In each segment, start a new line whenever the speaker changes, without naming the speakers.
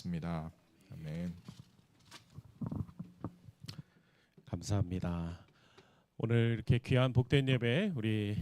나누겠습니다. 아멘.
감사합니다. 오늘 이렇게 귀한 복된 예배 우리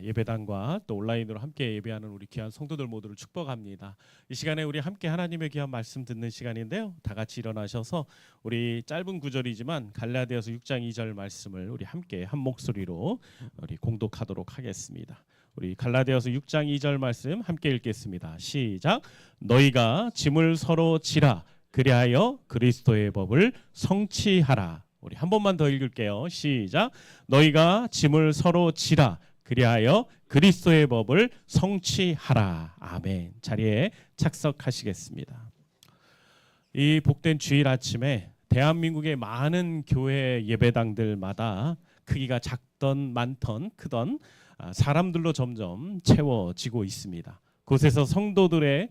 예배당과 또 온라인으로 함께 예배하는 우리 귀한 성도들 모두를 축복합니다. 이 시간에 우리 함께 하나님의 귀한 말씀 듣는 시간인데요. 다 같이 일어나셔서 우리 짧은 구절이지만 갈라디아서 6장 2절 말씀을 우리 함께 한 목소리로 우리 공독하도록 하겠습니다. 우리 갈라디아서 6장 2절 말씀 함께 읽겠습니다. 시작. 너희가 짐을 서로 지라 그리하여 그리스도의 법을 성취하라. 우리 한 번만 더 읽을게요. 시작. 너희가 짐을 서로 지라 그리하여 그리스도의 법을 성취하라. 아멘. 자리에 착석하시겠습니다. 이 복된 주일 아침에 대한민국의 많은 교회 예배당들마다 크기가 작던 많던 크던 사람들로 점점 채워지고 있습니다. 그곳에서 성도들의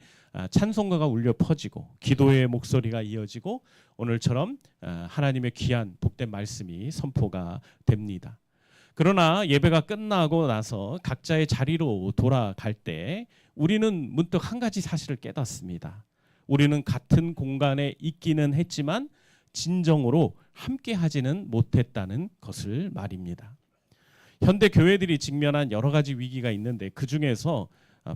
찬송가가 울려 퍼지고 기도의 목소리가 이어지고 오늘처럼 하나님의 귀한 복된 말씀이 선포가 됩니다. 그러나 예배가 끝나고 나서 각자의 자리로 돌아갈 때 우리는 문득 한 가지 사실을 깨닫습니다. 우리는 같은 공간에 있기는 했지만 진정으로 함께 하지는 못했다는 것을 말입니다. 현대 교회들이 직면한 여러 가지 위기가 있는데 그 중에서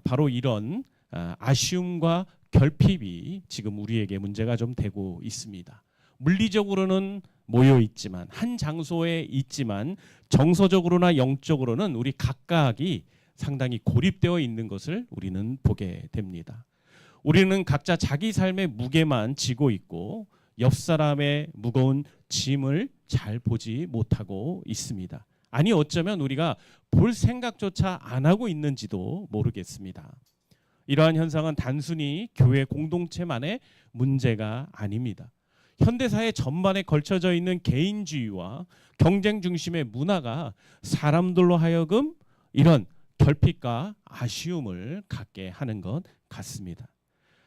바로 이런 아쉬움과 결핍이 지금 우리에게 문제가 좀 되고 있습니다. 물리적으로는 모여 있지만 한 장소에 있지만 정서적으로나 영적으로는 우리 각각이 상당히 고립되어 있는 것을 우리는 보게 됩니다. 우리는 각자 자기 삶의 무게만 지고 있고 옆 사람의 무거운 짐을 잘 보지 못하고 있습니다. 아니 어쩌면 우리가 볼 생각조차 안 하고 있는지도 모르겠습니다. 이러한 현상은 단순히 교회 공동체만의 문제가 아닙니다. 현대사회 전반에 걸쳐져 있는 개인주의와 경쟁 중심의 문화가 사람들로 하여금 이런 결핍과 아쉬움을 갖게 하는 것 같습니다.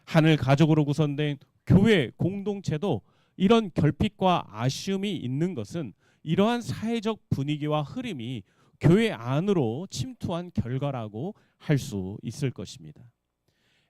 하늘 가족으로 구성된 교회 공동체도 이런 결핍과 아쉬움이 있는 것은 이러한 사회적 분위기와 흐름이 교회 안으로 침투한 결과라고 할 수 있을 것입니다.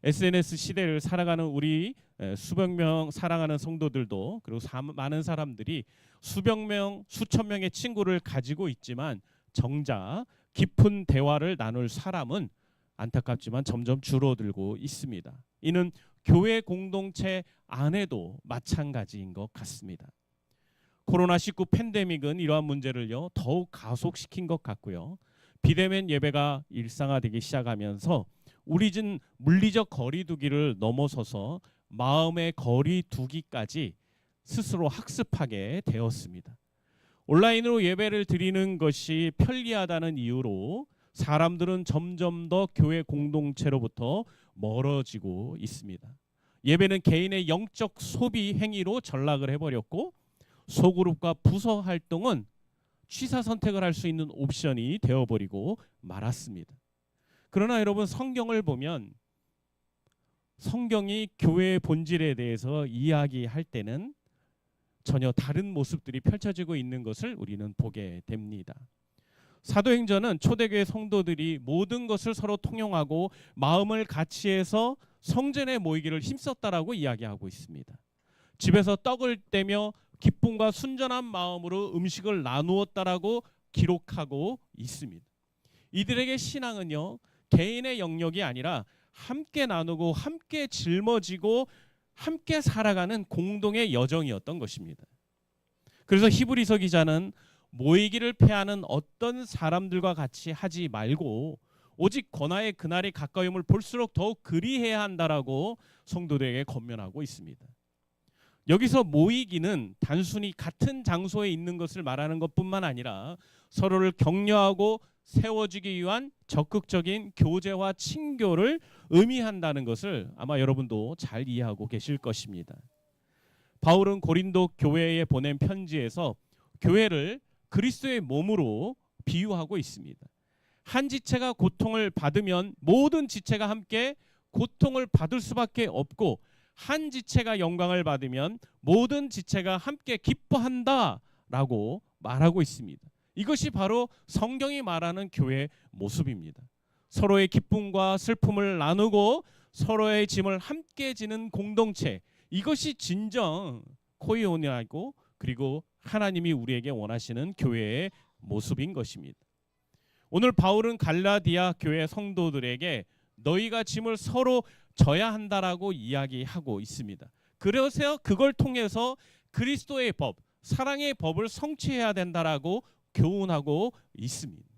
SNS 시대를 살아가는 우리 수백 명 사랑하는 성도들도 그리고 많은 사람들이 수백 명, 수천 명의 친구를 가지고 있지만 정작 깊은 대화를 나눌 사람은 안타깝지만 점점 줄어들고 있습니다. 이는 교회 공동체 안에도 마찬가지인 것 같습니다. 코로나19 팬데믹은 이러한 문제를요 더욱 가속시킨 것 같고요. 비대면 예배가 일상화되기 시작하면서 우리는 물리적 거리두기를 넘어서서 마음의 거리두기까지 스스로 학습하게 되었습니다. 온라인으로 예배를 드리는 것이 편리하다는 이유로 사람들은 점점 더 교회 공동체로부터 멀어지고 있습니다. 예배는 개인의 영적 소비 행위로 전락을 해버렸고 소그룹과 부서 활동은 취사 선택을 할 수 있는 옵션이 되어버리고 말았습니다. 그러나 여러분 성경을 보면 성경이 교회의 본질에 대해서 이야기할 때는 전혀 다른 모습들이 펼쳐지고 있는 것을 우리는 보게 됩니다. 사도행전은 초대교회 성도들이 모든 것을 서로 통용하고 마음을 같이 해서 성전에 모이기를 힘썼다라고 이야기하고 있습니다. 집에서 떡을 떼며 기쁨과 순전한 마음으로 음식을 나누었다라고 기록하고 있습니다. 이들에게 신앙은요 개인의 영역이 아니라 함께 나누고 함께 짊어지고 함께 살아가는 공동의 여정이었던 것입니다. 그래서 히브리서 기자는 모이기를 패하는 어떤 사람들과 같이 하지 말고 오직 권하의 그날이 가까움을 볼수록 더욱 그리해야 한다라고 성도들에게 권면하고 있습니다. 여기서 모이기는 단순히 같은 장소에 있는 것을 말하는 것뿐만 아니라 서로를 격려하고 세워주기 위한 적극적인 교제와 친교를 의미한다는 것을 아마 여러분도 잘 이해하고 계실 것입니다. 바울은 고린도 교회에 보낸 편지에서 교회를 그리스도의 몸으로 비유하고 있습니다. 한 지체가 고통을 받으면 모든 지체가 함께 고통을 받을 수밖에 없고 한 지체가 영광을 받으면 모든 지체가 함께 기뻐한다라고 말하고 있습니다. 이것이 바로 성경이 말하는 교회의 모습입니다. 서로의 기쁨과 슬픔을 나누고 서로의 짐을 함께 지는 공동체, 이것이 진정 코이오니아이고 그리고 하나님이 우리에게 원하시는 교회의 모습인 것입니다. 오늘 바울은 갈라디아 교회 성도들에게 너희가 짐을 서로 져야 한다라고 이야기하고 있습니다. 그래서 그걸 통해서 그리스도의 법, 사랑의 법을 성취해야 된다라고 교훈하고 있습니다.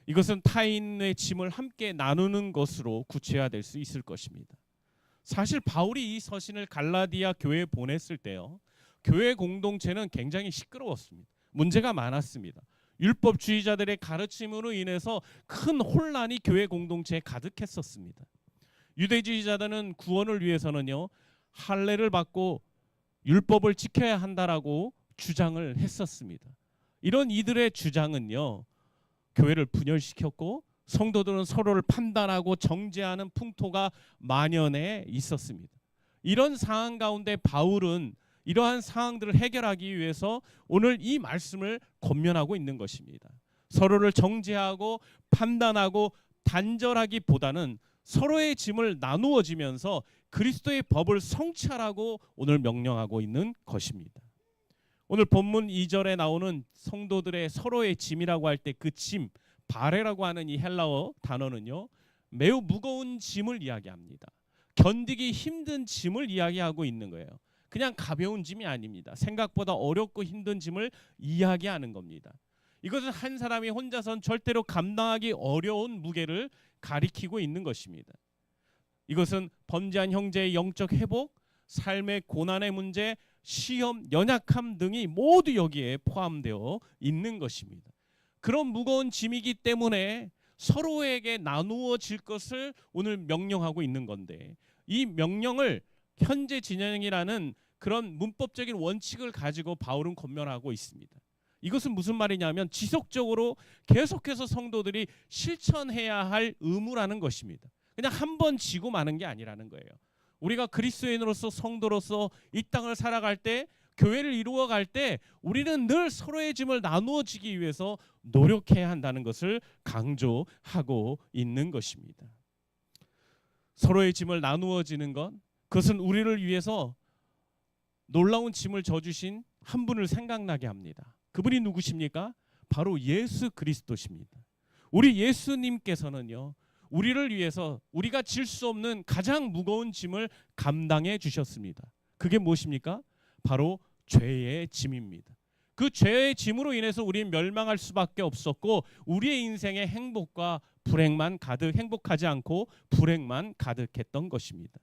이것은 타인의 짐을 함께 나누는 것으로 구체화될 수 있을 것입니다. 사실 바울이 이 서신을 갈라디아 교회에 보냈을 때요, 교회 공동체는 굉장히 시끄러웠습니다. 문제가 많았습니다. 율법주의자들의 가르침으로 인해서 큰 혼란이 교회 공동체에 가득했었습니다. 유대주의자들은 구원을 위해서는요, 할례를 받고 율법을 지켜야 한다라고 주장을 했었습니다. 이런 이들의 주장은요, 교회를 분열시켰고 성도들은 서로를 판단하고 정죄하는 풍토가 만연해 있었습니다. 이런 상황 가운데 바울은 이러한 상황들을 해결하기 위해서 오늘 이 말씀을 권면하고 있는 것입니다. 서로를 정죄하고 판단하고 단절하기보다는 서로의 짐을 나누어지면서 그리스도의 법을 성취하라고 오늘 명령하고 있는 것입니다. 오늘 본문 2절에 나오는 성도들의 서로의 짐이라고 할 때 그 짐, 바레라고 하는 이 헬라어 단어는요, 매우 무거운 짐을 이야기합니다. 견디기 힘든 짐을 이야기하고 있는 거예요. 그냥 가벼운 짐이 아닙니다. 생각보다 어렵고 힘든 짐을 이야기하는 겁니다. 이것은 한 사람이 혼자선 절대로 감당하기 어려운 무게를 가리키고 있는 것입니다. 이것은 범죄한 형제의 영적 회복, 삶의 고난의 문제, 시험, 연약함 등이 모두 여기에 포함되어 있는 것입니다. 그런 무거운 짐이기 때문에 서로에게 나누어질 것을 오늘 명령하고 있는 건데, 이 명령을 현재 진영이라는 그런 문법적인 원칙을 가지고 바울은 권면하고 있습니다. 이것은 무슨 말이냐면 지속적으로 계속해서 성도들이 실천해야 할 의무라는 것입니다. 그냥 한 번 지고 마는 게 아니라는 거예요. 우리가 그리스도인으로서 성도로서 이 땅을 살아갈 때, 교회를 이루어갈 때 우리는 늘 서로의 짐을 나누어지기 위해서 노력해야 한다는 것을 강조하고 있는 것입니다. 서로의 짐을 나누어지는 것, 그것은 우리를 위해서 놀라운 짐을 져주신 한 분을 생각나게 합니다. 그분이 누구십니까? 바로 예수 그리스도십니다. 우리 예수님께서는요, 우리를 위해서 우리가 질 수 없는 가장 무거운 짐을 감당해 주셨습니다. 그게 무엇입니까? 바로 죄의 짐입니다. 그 죄의 짐으로 인해서 우리는 멸망할 수밖에 없었고 우리의 인생에 행복과 불행만 가득, 행복하지 않고 불행만 가득했던 것입니다.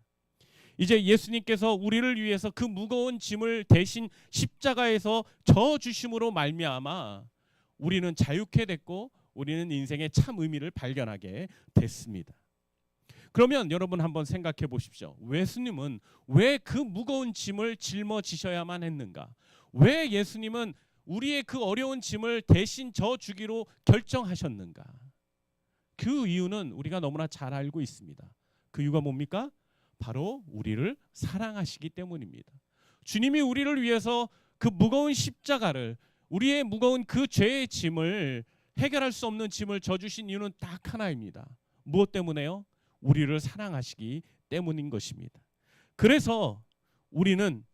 이제 예수님께서 우리를 위해서 그 무거운 짐을 대신 십자가에서 져 주심으로 말미암아 우리는 자유케 됐고 우리는 인생의 참 의미를 발견하게 됐습니다. 그러면 여러분 한번 생각해 보십시오. 예수님은 왜 그 무거운 짐을 짊어지셔야만 했는가? 왜 예수님은 우리의 그 어려운 짐을 대신 져 주기로 결정하셨는가? 그 이유는 우리가 너무나 잘 알고 있습니다. 그 이유가 뭡니까? 바로 우리를 사랑하시기 때문입니다. 주님이 우리를 위해서 그 무거운 십자가를, 우리의 무거운 그 죄의 짐을, 해결할 수 없는 짐을 져주신 이유는 딱 하나입니다. 무엇 때문에요? 우리를 사랑하시기 때문인 것입니다. 그래서 우리는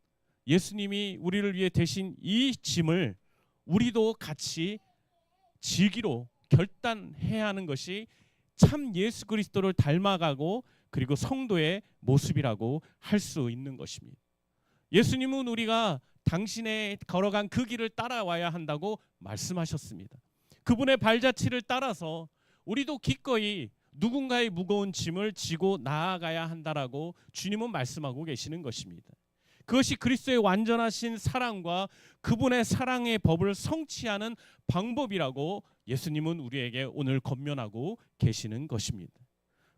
예수님이 우리를 위해 대신 이 짐을 우리도 같이 지기로 결단해야 하는 것이 참 예수 그리스도를 닮아가고 그리고 성도의 모습이라고 할 수 있는 것입니다. 예수님은 우리가 당신의 걸어간 그 길을 따라와야 한다고 말씀하셨습니다. 그분의 발자취를 따라서 우리도 기꺼이 누군가의 무거운 짐을 지고 나아가야 한다라고 주님은 말씀하고 계시는 것입니다. 그것이 그리스도의 완전하신 사랑과 그분의 사랑의 법을 성취하는 방법이라고 예수님은 우리에게 오늘 권면하고 계시는 것입니다.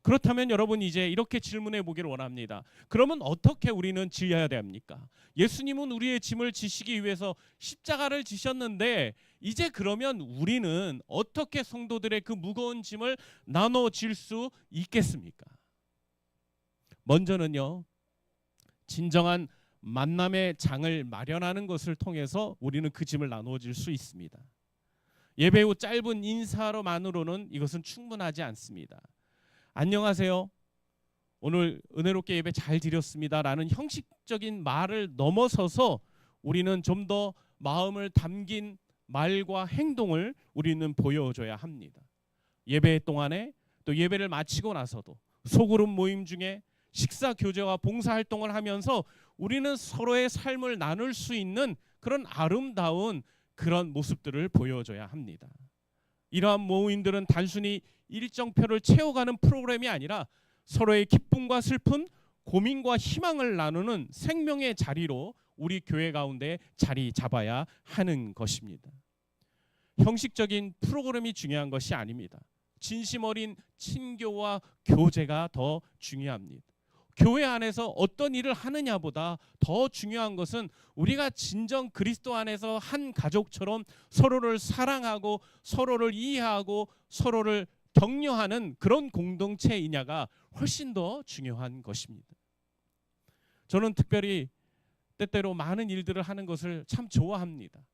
그렇다면 여러분 이제 이렇게 질문해 보기를 원합니다. 그러면 어떻게 우리는 지어야 됩니까? 예수님은 우리의 짐을 지시기 위해서 십자가를 지셨는데 이제 그러면 우리는 어떻게 성도들의 그 무거운 짐을 나눠질 수 있겠습니까? 먼저는요, 진정한 만남의 장을 마련하는 것을 통해서 우리는 그 짐을 나누어질 수 있습니다. 예배 후 짧은 인사로만으로는 이것은 충분하지 않습니다. 안녕하세요. 오늘 은혜롭게 예배 잘 드렸습니다라는 형식적인 말을 넘어서서 우리는 좀 더 마음을 담긴 말과 행동을 우리는 보여줘야 합니다. 예배 동안에 또 예배를 마치고 나서도 소그룹 모임 중에 식사 교제와 봉사 활동을 하면서 우리는 서로의 삶을 나눌 수 있는 그런 아름다운 그런 모습들을 보여줘야 합니다. 이러한 모임들은 단순히 일정표를 채워가는 프로그램이 아니라 서로의 기쁨과 슬픔, 고민과 희망을 나누는 생명의 자리로 우리 교회 가운데 자리 잡아야 하는 것입니다. 형식적인 프로그램이 중요한 것이 아닙니다. 진심 어린 친교와 교제가 더 중요합니다. 교회 안에서 어떤 일을 하느냐보다 더 중요한 것은 우리가 진정 그리스도 안에서 한 가족처럼 서로를 사랑하고 서로를 이해하고 서로를 격려하는 그런 공동체이냐가 훨씬 더 중요한 것입니다. 저는 특별히 때때로 많은 일들을 하는 것을 참 좋아합니다.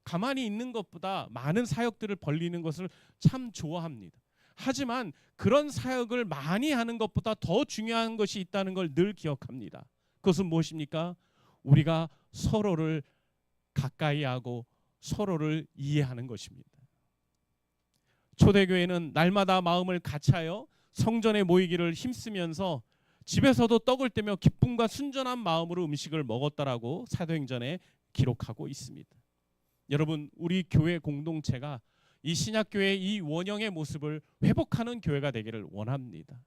가만히 있는 것보다 많은 사역들을 벌리는 것을 참 좋아합니다. 하지만 그런 사역을 많이 하는 것보다 더 중요한 것이 있다는 걸 늘 기억합니다. 그것은 무엇입니까? 우리가 서로를 가까이 하고 서로를 이해하는 것입니다. 초대교회는 날마다 마음을 같이하여 성전에 모이기를 힘쓰면서 집에서도 떡을 떼며 기쁨과 순전한 마음으로 음식을 먹었다라고 사도행전에 기록하고 있습니다. 여러분, 우리 교회 공동체가 이 신약교회의 이 원형의 모습을 회복하는 교회가 되기를 원합니다.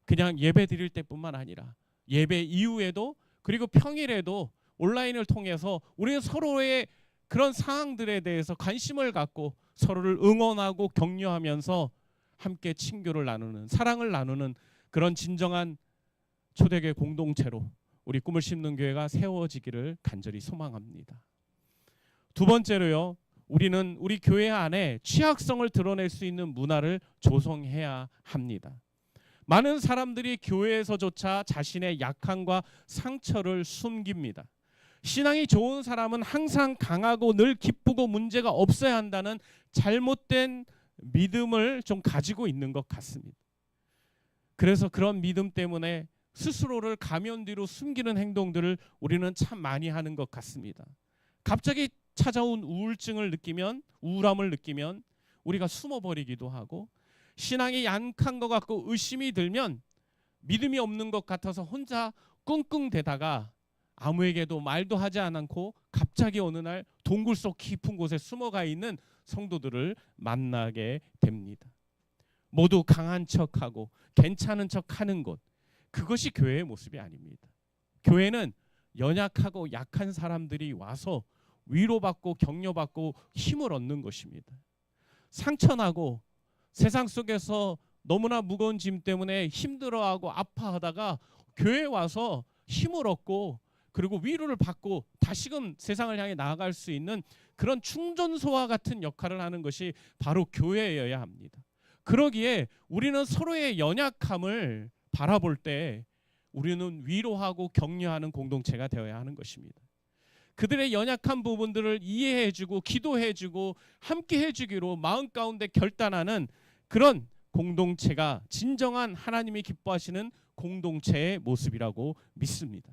그냥 예배 드릴 때뿐만 아니라 예배 이후에도 그리고 평일에도 온라인을 통해서 우리는 서로의 그런 상황들에 대해서 관심을 갖고 서로를 응원하고 격려하면서 함께 친교를 나누는, 사랑을 나누는 그런 진정한 초대교회 공동체로 우리 꿈을 심는 교회가 세워지기를 간절히 소망합니다. 두 번째로요, 우리는 우리 교회 안에 취약성을 드러낼 수 있는 문화를 조성해야 합니다. 많은 사람들이 교회에서조차 자신의 약함과 상처를 숨깁니다. 신앙이 좋은 사람은 항상 강하고 늘 기쁘고 문제가 없어야 한다는 잘못된 믿음을 좀 가지고 있는 것 같습니다. 그래서 그런 믿음 때문에 스스로를 가면 뒤로 숨기는 행동들을 우리는 참 많이 하는 것 같습니다. 갑자기 찾아온 우울함을 느끼면 우리가 숨어버리기도 하고, 신앙이 약한 것 같고 의심이 들면 믿음이 없는 것 같아서 혼자 끙끙대다가 아무에게도 말도 하지 않고 갑자기 어느 날 동굴 속 깊은 곳에 숨어가 있는 성도들을 만나게 됩니다. 모두 강한 척하고 괜찮은 척하는 것, 그것이 교회의 모습이 아닙니다. 교회는 연약하고 약한 사람들이 와서 위로받고 격려받고 힘을 얻는 것입니다. 상처나고 세상 속에서 너무나 무거운 짐 때문에 힘들어하고 아파하다가 교회에 와서 힘을 얻고 그리고 위로를 받고 다시금 세상을 향해 나아갈 수 있는 그런 충전소와 같은 역할을 하는 것이 바로 교회여야 합니다. 그러기에 우리는 서로의 연약함을 바라볼 때 우리는 위로하고 격려하는 공동체가 되어야 하는 것입니다. 그들의 연약한 부분들을 이해해주고 기도해주고 함께 해주기로 마음 가운데 결단하는 그런 공동체가 진정한 하나님이 기뻐하시는 공동체의 모습이라고 믿습니다.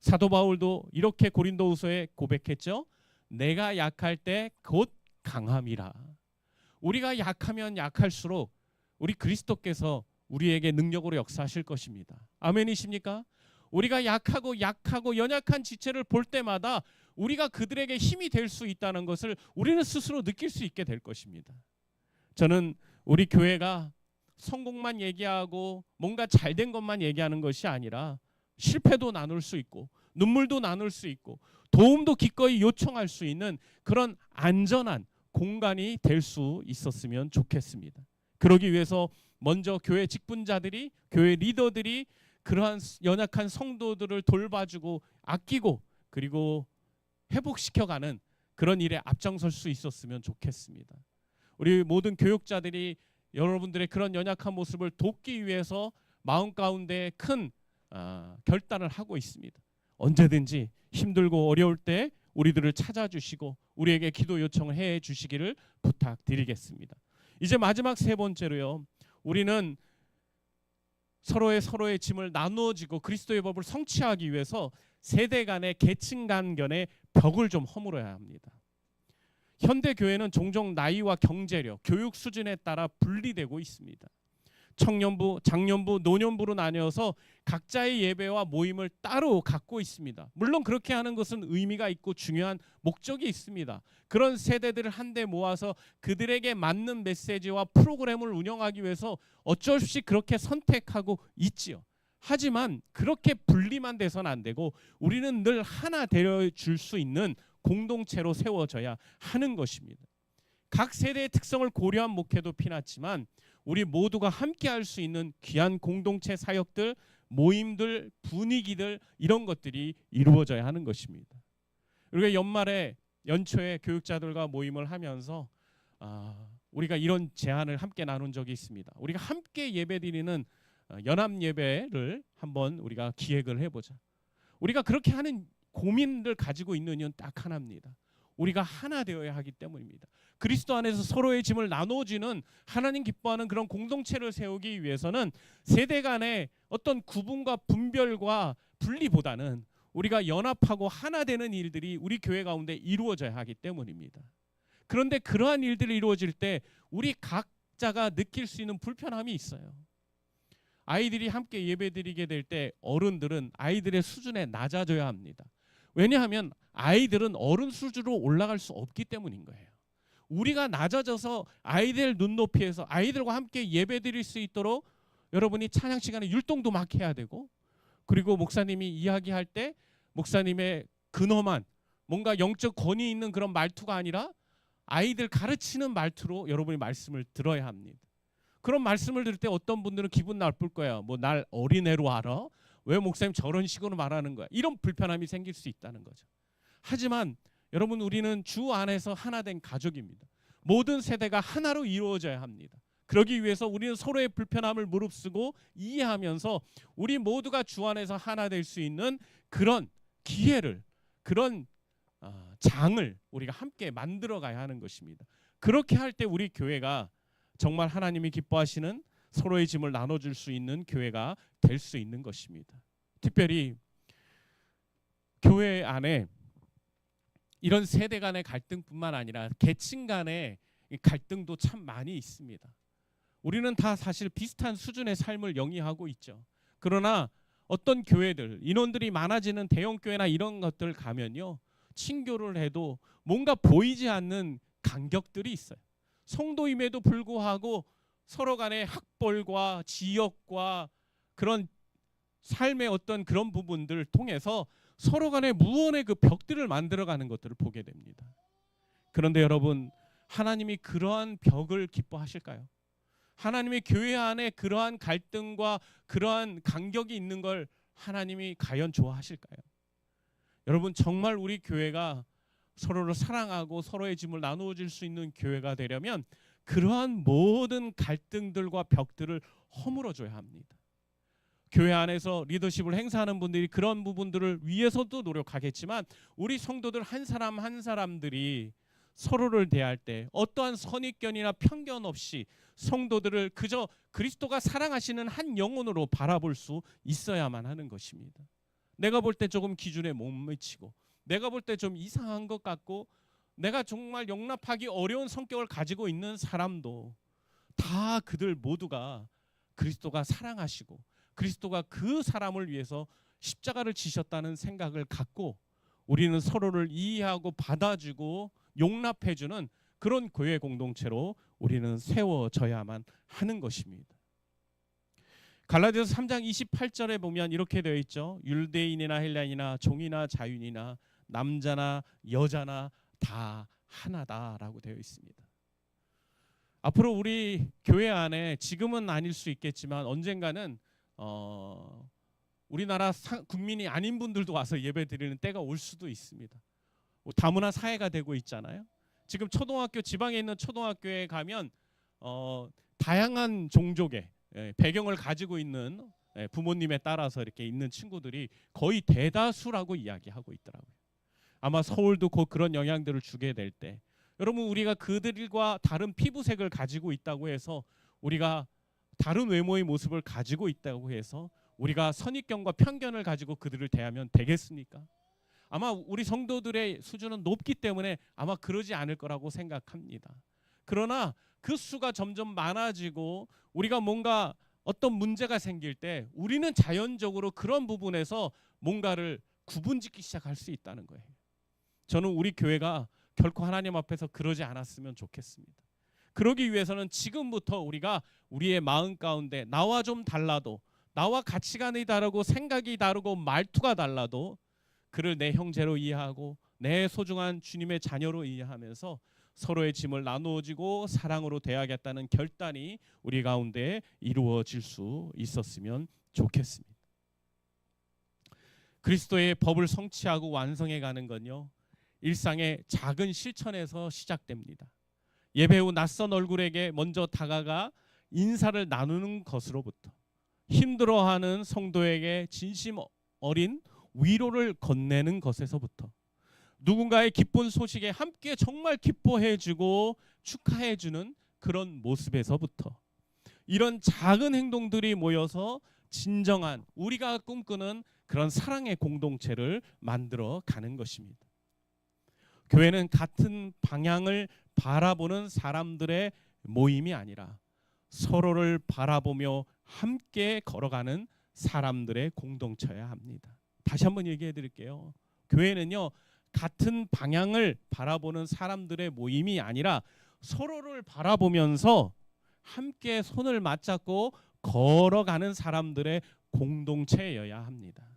사도 바울도 이렇게 고린도후서에 고백했죠. 내가 약할 때 곧 강함이라. 우리가 약하면 약할수록 우리 그리스도께서 우리에게 능력으로 역사하실 것입니다. 아멘이십니까? 우리가 약하고 연약한 지체를 볼 때마다 우리가 그들에게 힘이 될 수 있다는 것을 우리는 스스로 느낄 수 있게 될 것입니다. 저는 우리 교회가 성공만 얘기하고 뭔가 잘된 것만 얘기하는 것이 아니라 실패도 나눌 수 있고 눈물도 나눌 수 있고 도움도 기꺼이 요청할 수 있는 그런 안전한 공간이 될 수 있었으면 좋겠습니다. 그러기 위해서 먼저 교회 직분자들이, 교회 리더들이 그러한 연약한 성도들을 돌봐주고 아끼고 그리고 회복시켜가는 그런 일에 앞장설 수 있었으면 좋겠습니다. 우리 모든 교육자들이 여러분들의 그런 연약한 모습을 돕기 위해서 마음 가운데 큰 결단을 하고 있습니다. 언제든지 힘들고 어려울 때 우리들을 찾아주시고 우리에게 기도 요청을 해 주시기를 부탁드리겠습니다. 이제 마지막 세 번째로요. 우리는 서로의 짐을 나누어지고 그리스도의 법을 성취하기 위해서 세대 간의 계층 간견의 벽을 좀 허물어야 합니다. 현대 교회는 종종 나이와 경제력, 교육 수준에 따라 분리되고 있습니다. 청년부, 장년부, 노년부로 나뉘어서 각자의 예배와 모임을 따로 갖고 있습니다. 물론 그렇게 하는 것은 의미가 있고 중요한 목적이 있습니다. 그런 세대들을 한데 모아서 그들에게 맞는 메시지와 프로그램을 운영하기 위해서 어쩔 수 없이 그렇게 선택하고 있지요. 하지만 그렇게 분리만 돼서는 안 되고 우리는 늘 하나 되어줄 수 있는 공동체로 세워져야 하는 것입니다. 각 세대의 특성을 고려한 목회도 피났지만 우리 모두가 함께 할 수 있는 귀한 공동체 사역들, 모임들, 분위기들 이런 것들이 이루어져야 하는 것입니다. 우리가 연초에 교육자들과 모임을 하면서 우리가 이런 제안을 함께 나눈 적이 있습니다. 우리가 함께 예배드리는 연합 예배를 한번 우리가 기획을 해보자. 우리가 그렇게 하는 고민을 가지고 있는 이유는 딱 하나입니다. 우리가 하나 되어야 하기 때문입니다. 그리스도 안에서 서로의 짐을 나눠주는 하나님 기뻐하는 그런 공동체를 세우기 위해서는 세대 간의 어떤 구분과 분별과 분리보다는 우리가 연합하고 하나 되는 일들이 우리 교회 가운데 이루어져야 하기 때문입니다. 그런데 그러한 일들이 이루어질 때 우리 각자가 느낄 수 있는 불편함이 있어요. 아이들이 함께 예배드리게 될 때 어른들은 아이들의 수준에 낮아져야 합니다. 왜냐하면 아이들은 어른 수준으로 올라갈 수 없기 때문인 거예요. 우리가 낮아져서 아이들 눈높이에서 아이들과 함께 예배드릴 수 있도록 여러분이 찬양 시간에 율동도 막 해야 되고, 그리고 목사님이 이야기할 때 목사님의 근엄한 뭔가 영적 권위 있는 그런 말투가 아니라 아이들 가르치는 말투로 여러분이 말씀을 들어야 합니다. 그런 말씀을 들을 때 어떤 분들은 기분 나쁠 거예요. 뭐 날 어린애로 알아? 왜 목사님 저런 식으로 말하는 거야? 이런 불편함이 생길 수 있다는 거죠. 하지만 여러분, 우리는 주 안에서 하나 된 가족입니다. 모든 세대가 하나로 이루어져야 합니다. 그러기 위해서 우리는 서로의 불편함을 무릅쓰고 이해하면서 우리 모두가 주 안에서 하나 될 수 있는 그런 기회를, 그런 장을 우리가 함께 만들어 가야 하는 것입니다. 그렇게 할 때 우리 교회가 정말 하나님이 기뻐하시는 서로의 짐을 나눠줄 수 있는 교회가 될 수 있는 것입니다. 특별히 교회 안에 이런 세대 간의 갈등뿐만 아니라 계층 간의 갈등도 참 많이 있습니다. 우리는 다 사실 비슷한 수준의 삶을 영위하고 있죠. 그러나 어떤 교회들, 인원들이 많아지는 대형 교회나 이런 것들 가면요, 친교를 해도 뭔가 보이지 않는 간격들이 있어요. 성도임에도 불구하고 서로 간의 학벌과 지역과 그런 삶의 어떤 그런 부분들을 통해서 서로 간의 무언의 그 벽들을 만들어가는 것들을 보게 됩니다. 그런데 여러분, 하나님이 그러한 벽을 기뻐하실까요? 하나님의 교회 안에 그러한 갈등과 그러한 간격이 있는 걸 하나님이 과연 좋아하실까요? 여러분, 정말 우리 교회가 서로를 사랑하고 서로의 짐을 나누어 줄 수 있는 교회가 되려면 그러한 모든 갈등들과 벽들을 허물어 줘야 합니다. 교회 안에서 리더십을 행사하는 분들이 그런 부분들을 위해서도 노력하겠지만 우리 성도들 한 사람 한 사람들이 서로를 대할 때 어떠한 선입견이나 편견 없이 성도들을 그저 그리스도가 사랑하시는 한 영혼으로 바라볼 수 있어야만 하는 것입니다. 내가 볼 때 조금 기준에 못 미치고, 내가 볼 때 좀 이상한 것 같고, 내가 정말 용납하기 어려운 성격을 가지고 있는 사람도 다 그들 모두가 그리스도가 사랑하시고 그리스도가 그 사람을 위해서 십자가를 지셨다는 생각을 갖고 우리는 서로를 이해하고 받아주고 용납해주는 그런 교회 공동체로 우리는 세워져야만 하는 것입니다. 갈라디아서 3장 28절에 보면 이렇게 되어 있죠. 율대인이나 헬라인이나 종이나 자유인이나 남자나 여자나 다 하나다라고 되어 있습니다. 앞으로 우리 교회 안에 지금은 아닐 수 있겠지만 언젠가는 우리나라 국민이 아닌 분들도 와서 예배드리는 때가 올 수도 있습니다. 다문화 사회가 되고 있잖아요. 지금 초등학교, 지방에 있는 초등학교에 가면 다양한 종족의 배경을 가지고 있는 부모님에 따라서 이렇게 있는 친구들이 거의 대다수라고 이야기하고 있더라고요. 아마 서울도 곧 그런 영향들을 주게 될 때, 여러분, 우리가 그들과 다른 피부색을 가지고 있다고 해서 우리가 다른 외모의 모습을 가지고 있다고 해서 우리가 선입견과 편견을 가지고 그들을 대하면 되겠습니까? 아마 우리 성도들의 수준은 높기 때문에 아마 그러지 않을 거라고 생각합니다. 그러나 그 수가 점점 많아지고 우리가 뭔가 어떤 문제가 생길 때 우리는 자연적으로 그런 부분에서 뭔가를 구분짓기 시작할 수 있다는 거예요. 저는 우리 교회가 결코 하나님 앞에서 그러지 않았으면 좋겠습니다. 그러기 위해서는 지금부터 우리가 우리의 마음 가운데 나와 좀 달라도, 나와 가치관이 다르고 생각이 다르고 말투가 달라도 그를 내 형제로 이해하고 내 소중한 주님의 자녀로 이해하면서 서로의 짐을 나누어지고 사랑으로 대하겠다는 결단이 우리 가운데 이루어질 수 있었으면 좋겠습니다. 그리스도의 법을 성취하고 완성해 가는 건요, 일상의 작은 실천에서 시작됩니다. 예배 후 낯선 얼굴에게 먼저 다가가 인사를 나누는 것으로부터, 힘들어하는 성도에게 진심 어린 위로를 건네는 것에서부터, 누군가의 기쁜 소식에 함께 정말 기뻐해주고 축하해주는 그런 모습에서부터, 이런 작은 행동들이 모여서 진정한 우리가 꿈꾸는 그런 사랑의 공동체를 만들어 가는 것입니다. 교회는 같은 방향을 바라보는 사람들의 모임이 아니라 서로를 바라보며 함께 걸어가는 사람들의 공동체여야 합니다. 다시 한번 얘기해 드릴게요. 교회는요, 같은 방향을 바라보는 사람들의 모임이 아니라 서로를 바라보면서 함께 손을 맞잡고 걸어가는 사람들의 공동체여야 합니다.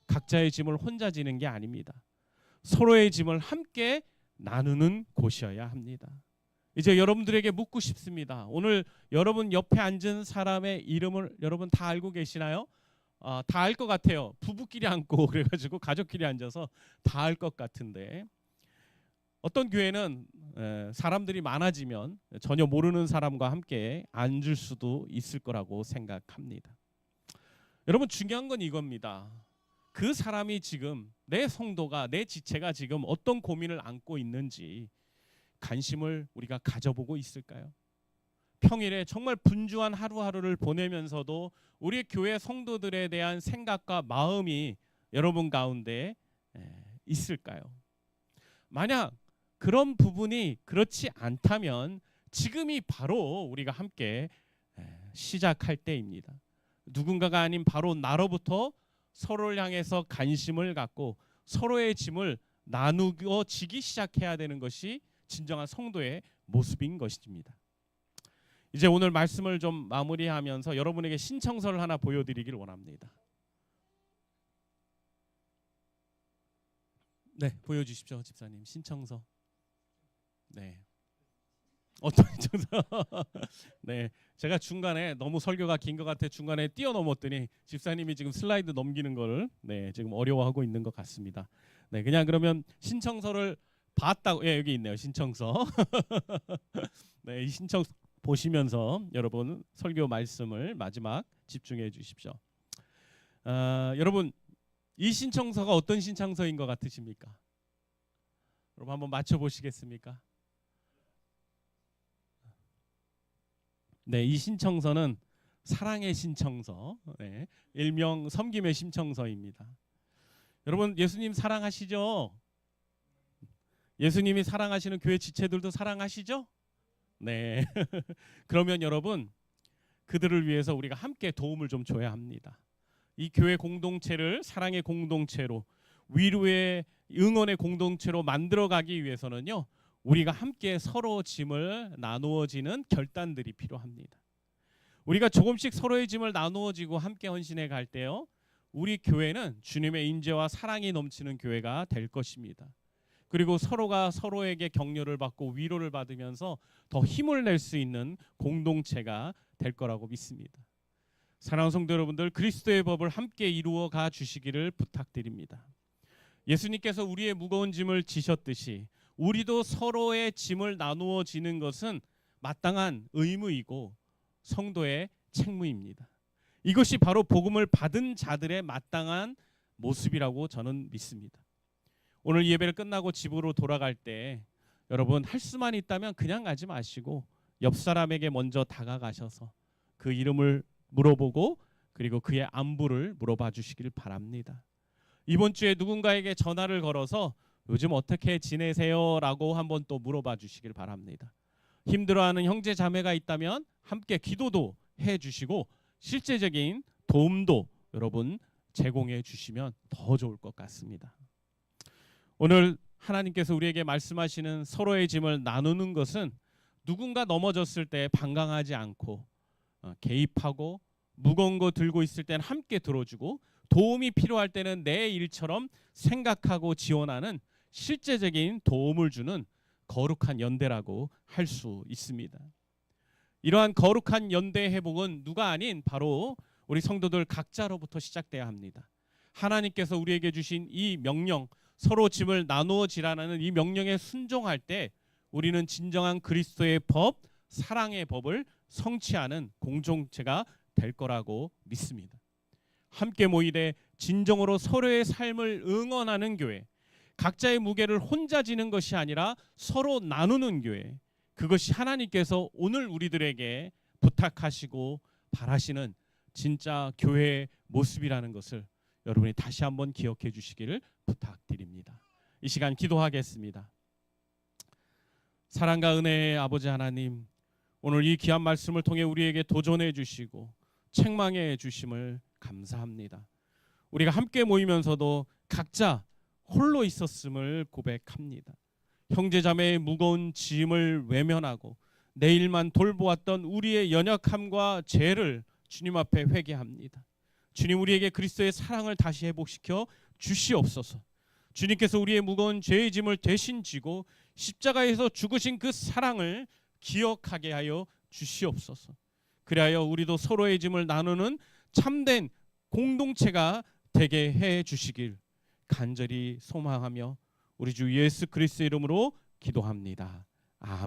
각자의 짐을 혼자 지는 게 아닙니다. 서로의 짐을 함께 나누는 곳이어야 합니다. 이제 여러분들에게 묻고 싶습니다. 오늘 여러분 옆에 앉은 사람의 이름을 여러분 다 알고 계시나요? 다 알 것 같아요. 부부끼리 앉고 그래가지고 가족끼리 앉아서 다 알 것 같은데, 어떤 교회는 사람들이 많아지면 전혀 모르는 사람과 함께 앉을 수도 있을 거라고 생각합니다. 여러분, 중요한 건 이겁니다. 그 사람이 지금, 내 성도가, 내 지체가 지금 어떤 고민을 안고 있는지 관심을 우리가 가져보고 있을까요? 평일에 정말 분주한 하루하루를 보내면서도 우리 교회 성도들에 대한 생각과 마음이 여러분 가운데 있을까요? 만약 그런 부분이 그렇지 않다면 지금이 바로 우리가 함께 시작할 때입니다. 누군가가 아닌 바로 나로부터 서로를 향해서 관심을 갖고 서로의 짐을 나누어지기 시작해야 되는 것이 진정한 성도의 모습인 것입니다. 이제 오늘 말씀을 좀 마무리하면서 여러분에게 신청서를 하나 보여드리길 원합니다. 네, 보여주십시오, 집사님. 신청서. 네. 어떤 신청서? 네, 제가 중간에 너무 설교가 긴 것 같아 중간에 뛰어넘었더니 집사님이 지금 슬라이드 넘기는 걸 지금 어려워하고 있는 것 같습니다. 네, 그냥 그러면 신청서를 봤다고, 여기 있네요, 신청서. 네, 이 신청서 보시면서 여러분 설교 말씀을 마지막 집중해 주십시오. 여러분, 이 신청서가 어떤 신청서인 것 같으십니까? 여러분 한번 맞춰 보시겠습니까? 네, 이 신청서는 사랑의 신청서, 일명 섬김의 신청서입니다. 여러분, 예수님 사랑하시죠? 예수님이 사랑하시는 교회 지체들도 사랑하시죠? 네. 그러면 여러분, 그들을 위해서 우리가 함께 도움을 좀 줘야 합니다. 이 교회 공동체를 사랑의 공동체로, 위로의 응원의 공동체로 만들어가기 위해서는요, 우리가 함께 서로 짐을 나누어지는 결단들이 필요합니다. 우리가 조금씩 서로의 짐을 나누어지고 함께 헌신해 갈 때요, 우리 교회는 주님의 인재와 사랑이 넘치는 교회가 될 것입니다. 그리고 서로가 서로에게 격려를 받고 위로를 받으면서 더 힘을 낼 수 있는 공동체가 될 거라고 믿습니다. 사랑하는 성도 여러분들, 그리스도의 법을 함께 이루어 가 주시기를 부탁드립니다. 예수님께서 우리의 무거운 짐을 지셨듯이 우리도 서로의 짐을 나누어 지는 것은 마땅한 의무이고 성도의 책무입니다. 이것이 바로 복음을 받은 자들의 마땅한 모습이라고 저는 믿습니다. 오늘 예배를 끝나고 집으로 돌아갈 때 여러분, 할 수만 있다면 그냥 가지 마시고 옆 사람에게 먼저 다가가셔서 그 이름을 물어보고 그리고 그의 안부를 물어봐 주시길 바랍니다. 이번 주에 누군가에게 전화를 걸어서 요즘 어떻게 지내세요? 라고 한번 또 물어봐 주시길 바랍니다. 힘들어하는 형제 자매가 있다면 함께 기도도 해 주시고 실제적인 도움도 여러분 제공해 주시면 더 좋을 것 같습니다. 오늘 하나님께서 우리에게 말씀하시는 서로의 짐을 나누는 것은 누군가 넘어졌을 때 방황하지 않고 개입하고 무거운 거 들고 있을 때는 함께 들어주고 도움이 필요할 때는 내 일처럼 생각하고 지원하는 실제적인 도움을 주는 거룩한 연대라고 할 수 있습니다. 이러한 거룩한 연대 회복은 누가 아닌 바로 우리 성도들 각자로부터 시작돼야 합니다. 하나님께서 우리에게 주신 이 명령, 서로 짐을 나누어 지라는 이 명령에 순종할 때 우리는 진정한 그리스도의 법, 사랑의 법을 성취하는 공동체가 될 거라고 믿습니다. 함께 모이되 진정으로 서로의 삶을 응원하는 교회, 각자의 무게를 혼자 지는 것이 아니라 서로 나누는 교회, 그것이 하나님께서 오늘 우리들에게 부탁하시고 바라시는 진짜 교회의 모습이라는 것을 여러분이 다시 한번 기억해 주시기를 부탁드립니다. 이 시간 기도하겠습니다. 사랑과 은혜의 아버지 하나님, 오늘 이 귀한 말씀을 통해 우리에게 도전해 주시고 책망해 주심을 감사합니다. 우리가 함께 모이면서도 각자 홀로 있었음을 고백합니다. 형제자매의 무거운 짐을 외면하고 내일만 돌보았던 우리의 연약함과 죄를 주님 앞에 회개합니다. 주님, 우리에게 그리스도의 사랑을 다시 회복시켜 주시옵소서. 주님께서 우리의 무거운 죄의 짐을 대신 지고 십자가에서 죽으신 그 사랑을 기억하게 하여 주시옵소서. 그리하여 우리도 서로의 짐을 나누는 참된 공동체가 되게 해 주시길 간절히 소망하며 우리 주 예수 그리스도의 이름으로 기도합니다. 아멘.